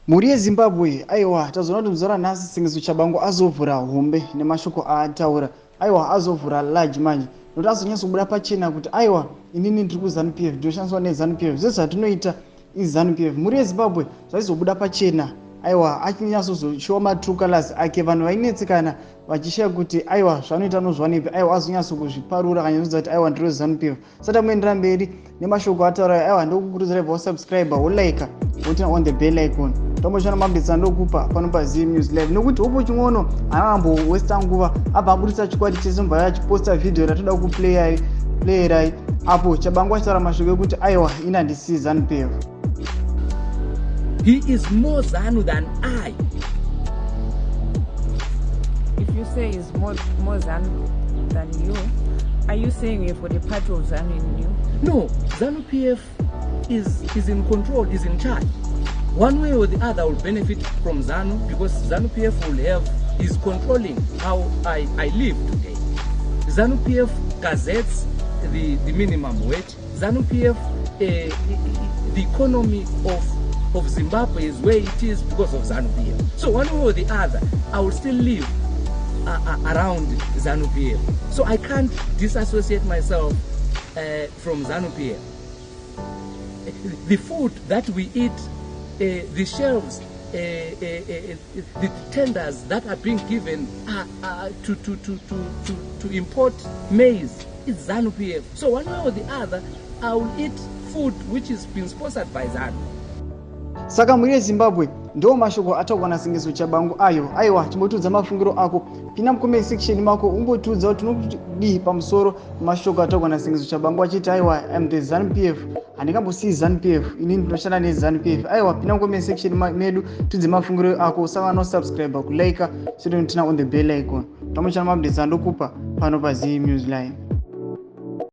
Muri yeZimbabwe aiwa tazoona kuti muzora nhasi tsengezo Tshabangu azovhura hombe nemashoko aataura aiwa azovhura large manje nokuti azonyatsobuda pachena kuti aiwa inini ndiri kuZANU PF ndoshandiswa neZANU PF zvese zvatinoita iZANU PF. Muri yeZimbabwe zvaizobuda pachena aiwa achinyatsozochiwa matrue colors ake vanhu vainetsekana vachishaya kuti aiwa zvanoita nozvanepi aiwa azonyatsokuzviparura akanyatsoudza kuti aiwa ndiro ZANU PF. Sati muendera mberi nemashoko ataura aiwa ndokukurudzirai vosubscriber wolike wotina on the bell icon tombosvana mabhitsa ndokupa pano paZim News Live nokuti upo chimwono haambo westa nguva abva abudisa chikwadi chezimbabwe achiposta video ratoda kuplayerai apo Tshabangu achitaura mashoko ekuti aiwa ini handisi ZANU PF. He is more ZANU than I. If you say he's more ZANU than you, are you saying you've got a part of ZANU in you? No, ZANU PF is in control, is in charge. One way or the other will benefit from ZANU because ZANU PF is controlling how I live today. ZANU PF gazettes the minimum wage. ZANU PF, the economy of Zimbabwe is where it is because of ZANU PF. So one way or the other, I will still live around ZANU PF. So I can't disassociate myself from ZANU PF. The food that we eat, the shelves, the tenders that are being given to import maize, it's ZANU PF. So one way or the other, I will eat food which is being sponsored by ZANU. Saka muri yeZimbabwe ndo mashoko ataukwa nasengezo Tshabangu ayo aiwa chimbotudza mafungiro ako pina mukome section mako umbotudza kuti unodii pamusoro mashoko ataukwa nasengezo Tshabangu achiti aiwa I'm the ZANU PF handingambosii ZANU PF inini ndinoshanda neZANU PF aiwa pina mukome section medu tudze mafungiro ako saka no subscribe kulike soto tina on the bell icon tamuchana mabdesa ndokupa pano paZim News Live.